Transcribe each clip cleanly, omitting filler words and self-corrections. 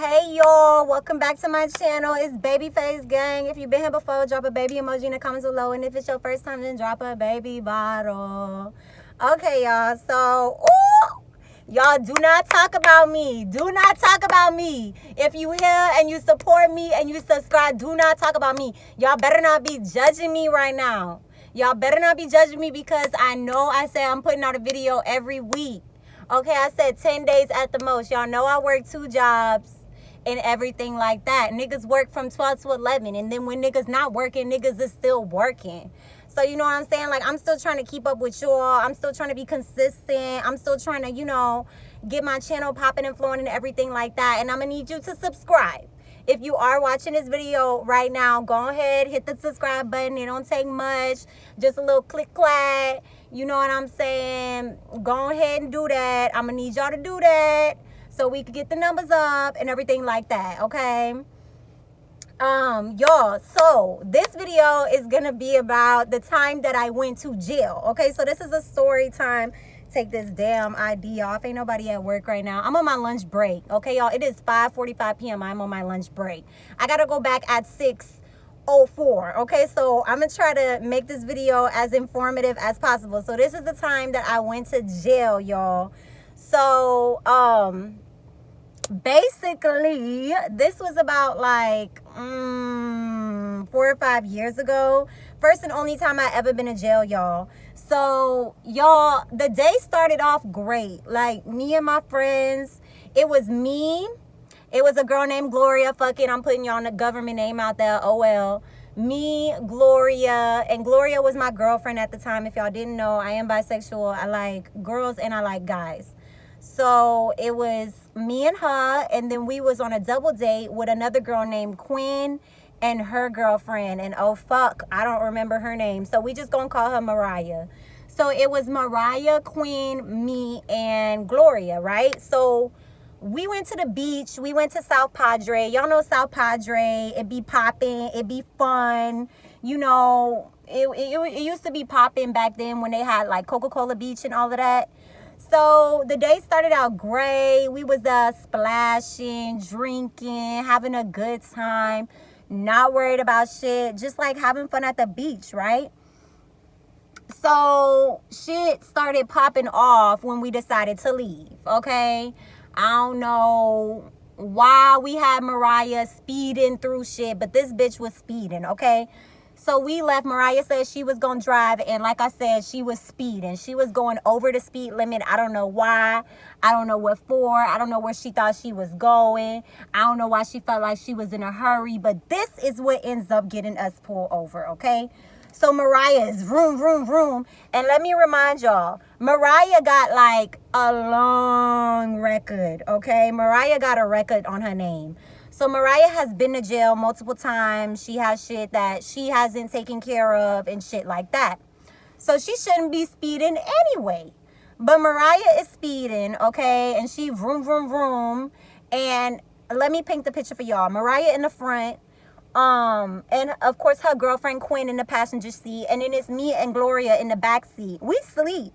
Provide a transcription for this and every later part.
Hey y'all, welcome back to my channel. It's Babyface Gang. If you've been here before, drop a baby emoji in the comments below, and if it's your first time, then drop a baby bottle. Okay, y'all, so y'all, do not talk about me. Do not talk about me. If you here and you support me and you subscribe, do not talk about me. Y'all better not be judging me right now. Y'all better not be judging me, because I know I said I'm putting out a video every week. Okay, I said 10 days at the most. Y'all know I work 2 jobs and everything like that. Niggas work from 12 to 11. And then when niggas not working, niggas is still working. So, you know what I'm saying? Like, I'm still trying to keep up with y'all. I'm still trying to be consistent. I'm still trying to, get my channel popping and flowing and everything like that. And I'm going to need you to subscribe. If you are watching this video right now, go ahead, hit the subscribe button. It don't take much. Just a little click clack. You know what I'm saying? Go ahead and do that. I'm going to need y'all to do that so we can get the numbers up and everything like that, okay? Y'all, so this video is going to be about the time that I went to jail, okay? So this is a story time. Take this damn ID off. Ain't nobody at work right now. I'm on my lunch break, okay, y'all? It is 5:45 p.m. I'm on my lunch break. I gotta go back at 6:04, okay? So I'm gonna try to make this video as informative as possible. So this is the time that I went to jail, y'all. So basically this was about like 4 or 5 years ago. First and only time I ever been in jail, y'all. So y'all, the day started off great. Like, me and my friends, it was me, it was a girl named Gloria. Fuck it, I'm putting y'all the government name out there. Oh well. Me, Gloria, and Gloria was my girlfriend at the time. If y'all didn't know, I am bisexual. I like girls and I like guys. So it was me and her, and then we was on a double date with another girl named Quinn and her girlfriend, and oh fuck, I don't remember her name, so we just gonna call her Mariah. So it was Mariah, Queen, me, and Gloria, right? So we went to the beach. We went to South Padre. Y'all know South Padre. It be popping. It be fun. You know, it used to be popping back then when they had like Coca-Cola Beach and all of that. So the day started out great. We was splashing, drinking, having a good time, not worried about shit, just like having fun at the beach, right? So shit started popping off when we decided to leave, okay? I don't know why we had Mariah speeding through shit, but this bitch was speeding, okay? So we left. Mariah said she was going to drive, and like I said, she was speeding. She was going over the speed limit. I don't know why. I don't know what for. I don't know where she thought she was going. I don't know why she felt like she was in a hurry, but this is what ends up getting us pulled over, okay? So Mariah is vroom, vroom, vroom. And let me remind y'all, Mariah got like a long record, okay? Mariah got a record on her name. So Mariah has been to jail multiple times. She has shit that she hasn't taken care of and shit like that. So she shouldn't be speeding anyway. But Mariah is speeding, okay? And she vroom, vroom, vroom. And let me paint the picture for y'all. Mariah in the front. And of course her girlfriend Quinn in the passenger seat. And then it's me and Gloria in the back seat. We sleep.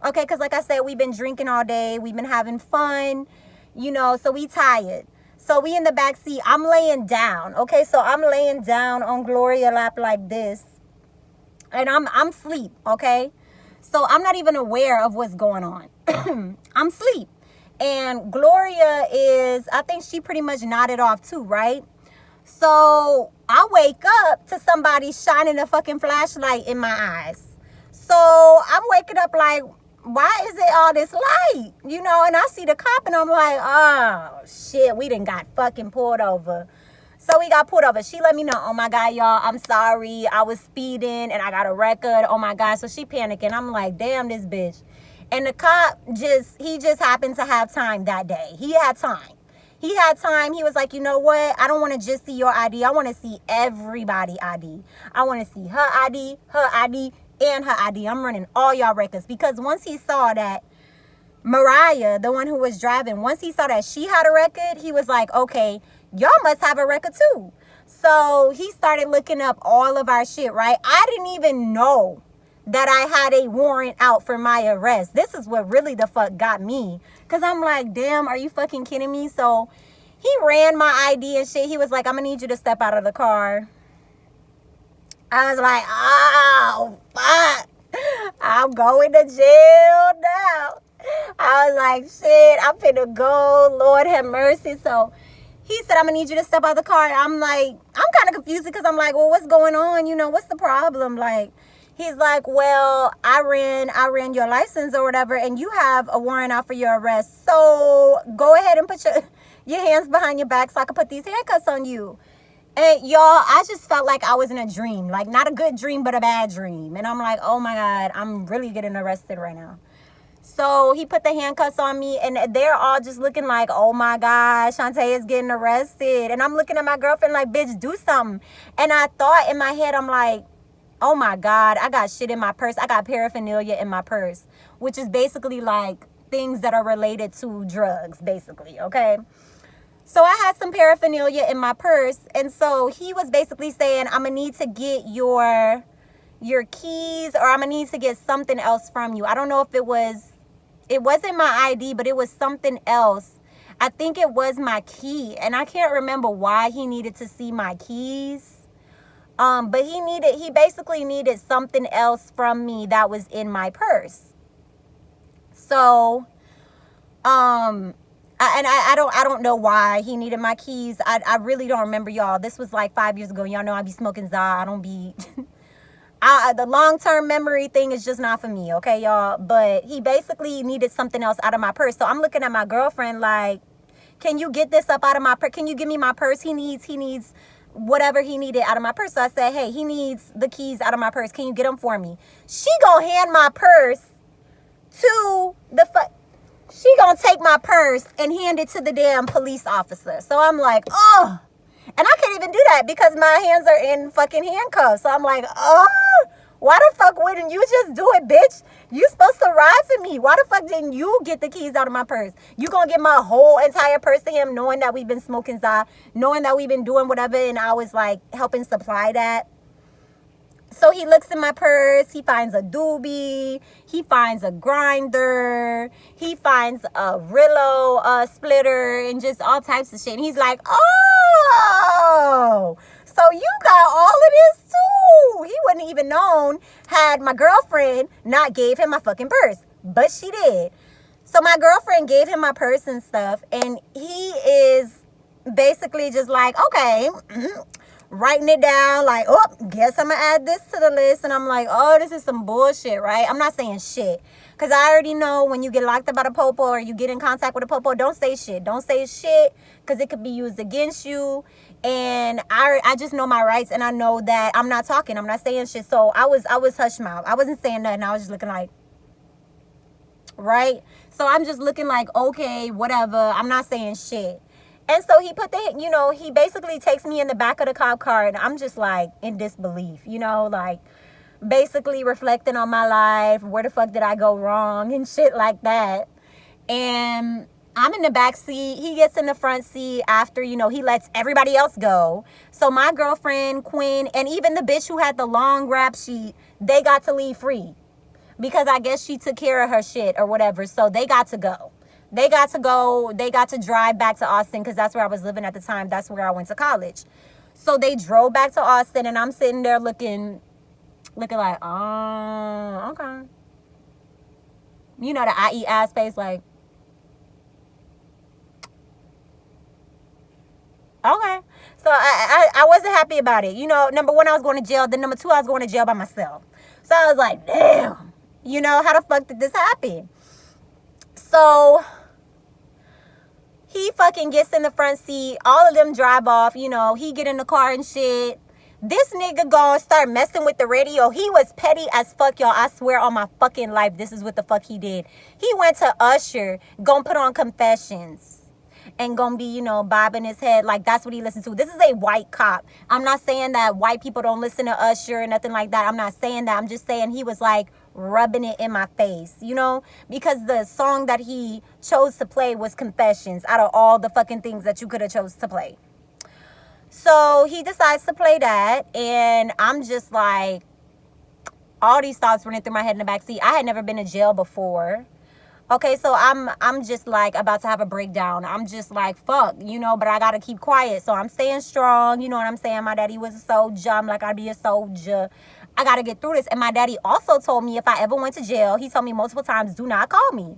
Okay, because like I said, we've been drinking all day. We've been having fun. You know, so we tired. So we in the back seat. I'm laying down. Okay, so I'm laying down on Gloria's lap like this. And I'm asleep, okay? So I'm not even aware of what's going on. I'm asleep. And Gloria is, I think she pretty much nodded off too, right? So I wake up to somebody shining a fucking flashlight in my eyes. So I'm waking up like, why is it all this light? You know, and I see the cop and I'm like, oh shit, we done got fucking pulled over. So we got pulled over. She let me know, oh my God, y'all, I'm sorry. I was speeding and I got a record. Oh my God. So she panicking. I'm like, damn, this bitch. And the cop he just happened to have time that day. He had time. He had time. He was like, you know what? I don't want to just see your ID. I want to see everybody ID. I want to see her ID, and her ID. I'm running all y'all records, because once he saw that Mariah, the one who was driving, once he saw that she had a record, he was like, okay, y'all must have a record too. So he started looking up all of our shit, right? I didn't even know that I had a warrant out for my arrest. This is what really the fuck got me, because I'm like, damn, are you fucking kidding me? So He ran my ID and shit. He was like, I'm gonna need you to step out of the car. I was like, oh, fuck. I'm going to jail now. I was like, shit, I'm finna go. Lord have mercy. So he said, I'm gonna need you to step out of the car. I'm like, I'm kind of confused because I'm like, well, what's going on? You know, what's the problem? Like, he's like, well, I ran your license or whatever, and you have a warrant out for your arrest. So go ahead and put your hands behind your back so I can put these handcuffs on you. And y'all, I just felt like I was in a dream. Like, not a good dream, but a bad dream. And I'm like, oh my God, I'm really getting arrested right now. So he put the handcuffs on me, and they're all just looking like, oh my God, Shantae is getting arrested. And I'm looking at my girlfriend like, bitch, do something. And I thought in my head, I'm like, oh my God, I got shit in my purse. I got paraphernalia in my purse, which is basically like things that are related to drugs, basically, okay? So I had some paraphernalia in my purse, and so he was basically saying, I'm gonna need to get your keys, or I'm gonna need to get something else from you. I don't know if it wasn't my ID, but it was something else. I think it was my key, and I can't remember why he needed to see my keys. But he basically needed something else from me that was in my purse. So, I don't know why he needed my keys. I really don't remember, y'all. This was like 5 years ago. Y'all know I be smoking za. I don't be... the long-term memory thing is just not for me, okay, y'all? But he basically needed something else out of my purse. So I'm looking at my girlfriend like, can you get this up out of my purse? Can you give me my purse? He needs whatever he needed out of my purse. So I said, hey, he needs the keys out of my purse. Can you get them for me? She gonna hand my purse to she gonna take my purse and hand it to the damn police officer. So I'm like, oh. And I can't even do that because my hands are in fucking handcuffs. So I'm like, oh, why the fuck wouldn't you just do it, bitch? You supposed to ride for me. Why the fuck didn't you get the keys out of my purse? You gonna give my whole entire purse to him knowing that we've been smoking za, knowing that we've been doing whatever, and I was like helping supply that. So he looks in my purse, he finds a doobie, he finds a grinder, he finds a Rillo splitter, and just all types of shit. And he's like, oh, so you got all of this too. He wouldn't even known had my girlfriend not gave him my fucking purse, but she did. So my girlfriend gave him my purse and stuff, and he is basically just like, okay, writing it down like, oh, guess I'm gonna add this to the list. And I'm like, oh, this is some bullshit, right? I'm not saying shit, because I already know when you get locked up at a popo or you get in contact with a popo, don't say shit. Don't say shit, because it could be used against you. And I just know my rights, and I know that I'm not talking, I'm not saying shit. So I was hush mouth. I wasn't saying nothing. I was just looking like, right? So I'm just looking like, okay, whatever. I'm not saying shit. And so he he basically takes me in the back of the cop car, and I'm just like in disbelief, like basically reflecting on my life. Where the fuck did I go wrong and shit like that? And I'm in the back seat. He gets in the front seat after, he lets everybody else go. So my girlfriend, Quinn, and even the bitch who had the long rap sheet, they got to leave free because I guess she took care of her shit or whatever. So they got to go. They got to go. They got to drive back to Austin because that's where I was living at the time. That's where I went to college. So they drove back to Austin, and I'm sitting there looking like, oh, okay. The I eat ass face, like, okay. So I wasn't happy about it. Number one, I was going to jail. Then number two, I was going to jail by myself. So I was like, damn, how the fuck did this happen? So he fucking gets in the front seat. All of them drive off. He get in the car and shit. This nigga gonna start messing with the radio. He was petty as fuck, y'all. I swear on my fucking life, this is what the fuck he did. He went to Usher, gonna put on Confessions, and gonna be, bobbing his head like that's what he listens to. This is a white cop. I'm not saying that white people don't listen to Usher or nothing like that. I'm not saying that. I'm just saying he was like rubbing it in my face, because the song that he chose to play was Confessions out of all the fucking things that you could have chose to play. So he decides to play that, and I'm just like, all these thoughts running through my head in the backseat. I had never been to jail before. Okay, so I'm just like about to have a breakdown. I'm just like, fuck, you know, but I gotta keep quiet. So I'm staying strong, you know what I'm saying? My daddy was a soldier. I'm like, I'd be a soldier. I gotta get through this. And my daddy also told me if I ever went to jail, he told me multiple times, do not call me.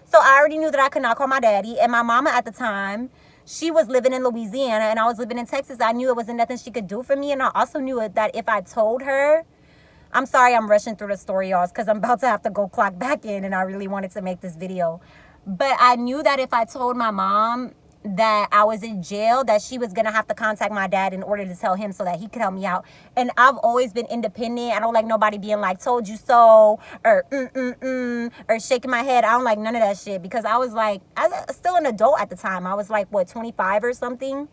So I already knew that I could not call my daddy. And my mama at the time, she was living in Louisiana and I was living in Texas. I knew it wasn't nothing she could do for me. And I also knew that if I told her, I'm sorry I'm rushing through the story, y'all, because I'm about to have to go clock back in and I really wanted to make this video. But I knew that if I told my mom that I was in jail, that she was going to have to contact my dad in order to tell him so that he could help me out. And I've always been independent. I don't like nobody being like, told you so, or or shaking my head. I don't like none of that shit because I was like, I was still an adult at the time. I was like, what, 25 or something?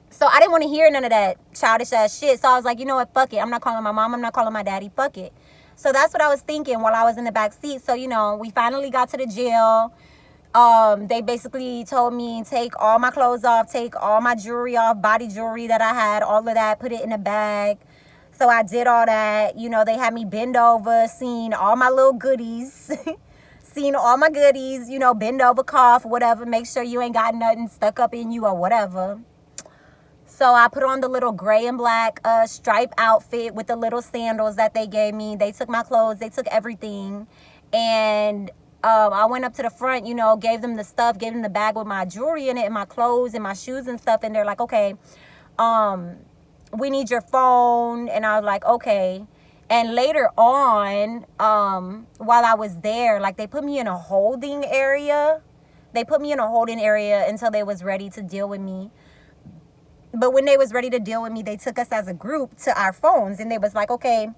So I didn't want to hear none of that childish ass shit. So I was like, you know what, fuck it. I'm not calling my mom. I'm not calling my daddy. Fuck it. So that's what I was thinking while I was in the back seat. So, you know, we finally got to the jail. They basically told me take all my clothes off, take all my jewelry off, body jewelry that I had, all of that, put it in a bag. So I did all that. You know, they had me bend over, seen all my little goodies. Seen all my goodies, you know, bend over, cough, whatever. Make sure you ain't got nothing stuck up in you or whatever. So I put on the little gray and black stripe outfit with the little sandals that they gave me. They took my clothes. They took everything. And I went up to the front, you know, gave them the stuff, gave them the bag with my jewelry in it and my clothes and my shoes and stuff. And they're like, okay, we need your phone. And I was like, okay. And later on, while I was there, like they put me in a holding area. They put me in a holding area until they was ready to deal with me. But when they was ready to deal with me, they took us as a group to our phones. And they was like, okay,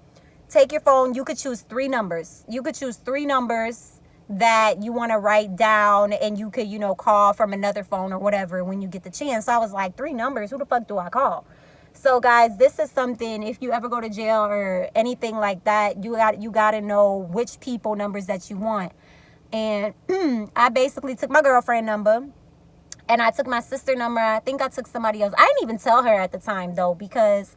take your phone. You could choose 3 numbers. You could choose 3 numbers that you want to write down. And you could, you know, call from another phone or whatever when you get the chance. So I was like, 3 numbers? Who the fuck do I call? So, guys, this is something, if you ever go to jail or anything like that, you got to know which people numbers that you want. And I basically took my girlfriend number. And I took my sister number. I think I took somebody else. I didn't even tell her at the time, though, because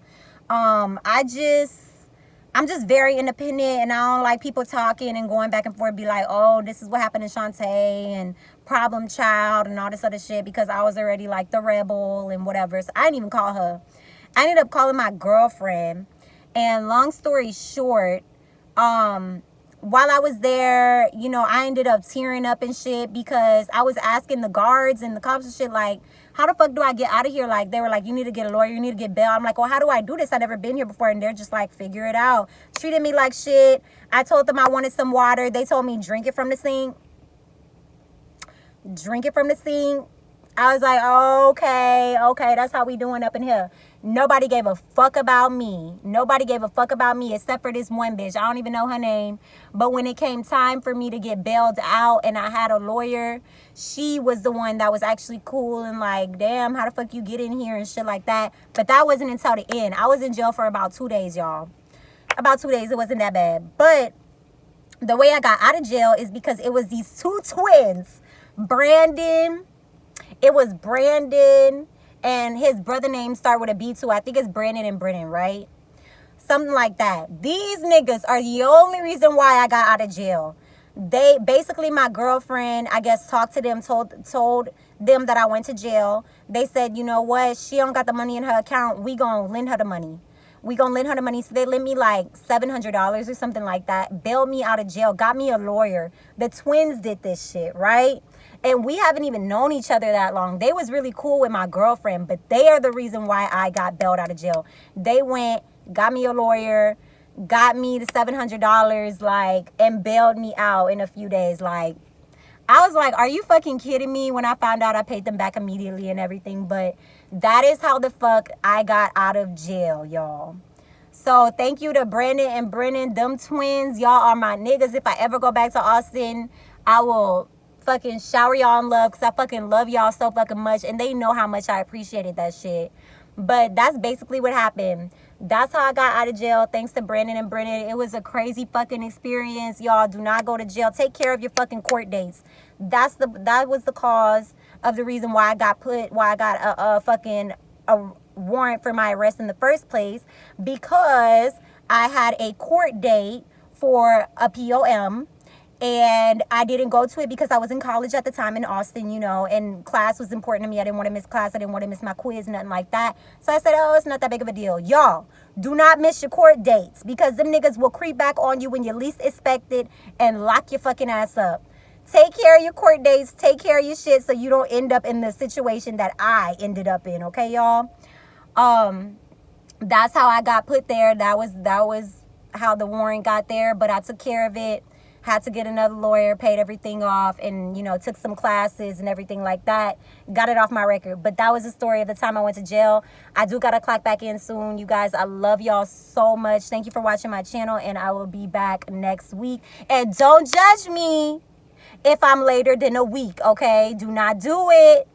I'm just very independent. And I don't like people talking and going back and forth, be like, oh, this is what happened to Shantae and problem child and all this other shit, because I was already like the rebel and whatever. So I didn't even call her. I ended up calling my girlfriend. And long story short, while I was there, you know, I ended up tearing up and shit because I was asking the guards and the cops and shit, like, how the fuck do I get out of here? Like, they were like, you need to get a lawyer, you need to get bail. I'm like, well, how do I do this? I've never been here before. And they're just like, figure it out. Treated me like shit. I told them I wanted some water. They told me, drink it from the sink. Drink it from the sink. I was like, okay, that's how we doing up in here. Nobody gave a fuck about me. Nobody gave a fuck about me except for this one bitch. I don't even know her name. But when it came time for me to get bailed out and I had a lawyer, she was the one that was actually cool and like, damn, how the fuck you get in here and shit like that. But that wasn't until the end. I was in jail for about 2 days, y'all. About 2 days. It wasn't that bad. But the way I got out of jail is because it was these 2 twins. It was Brandon and his brother name start with a B too. I think it's Brandon and Brennan, right? Something like that. These niggas are the only reason why I got out of jail. They basically, my girlfriend, I guess, talked to them, told them that I went to jail. They said, you know what? She don't got the money in her account. We gonna lend her the money. So they lent me like $700 or something like that. Bailed me out of jail. Got me a lawyer. The twins did this shit, right? And we haven't even known each other that long. They was really cool with my girlfriend, but they are the reason why I got bailed out of jail. They went, got me a lawyer, got me the $700, like, and bailed me out in a few days. Like, I was like, are you fucking kidding me? When I found out, I paid them back immediately and everything. But that is how the fuck I got out of jail, y'all. So thank you to Brandon and Brennan, them twins. Y'all are my niggas. If I ever go back to Austin, I will fucking shower y'all in love because I fucking love y'all so fucking much. And they know how much I appreciated that shit. But that's basically what happened. That's how I got out of jail, thanks to Brandon and Brennan. It was a crazy fucking experience. Y'all, do not go to jail. Take care of your fucking court dates. That was the cause of the reason why I got a warrant for my arrest in the first place, because I had a court date for a POM. And I didn't go to it because I was in college at the time in Austin, you know, and class was important to me. I didn't want to miss class. I didn't want to miss my quiz, nothing like that. So I said, oh, it's not that big of a deal. Y'all, do not miss your court dates because them niggas will creep back on you when you least expect it and lock your fucking ass up. Take care of your court dates. Take care of your shit so you don't end up in the situation that I ended up in, okay, y'all? That's how I got put there. That was how the warrant got there, but I took care of it. Had to get another lawyer, paid everything off, and, you know, took some classes and everything like that. Got it off my record. But that was the story of the time I went to jail. I do got to clock back in soon. You guys, I love y'all so much. Thank you for watching my channel, and I will be back next week. And don't judge me if I'm later than a week, okay? Do not do it,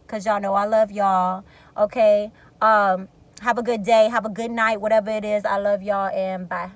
because y'all know I love y'all, okay? Have a good day. Have a good night, whatever it is. I love y'all, and bye.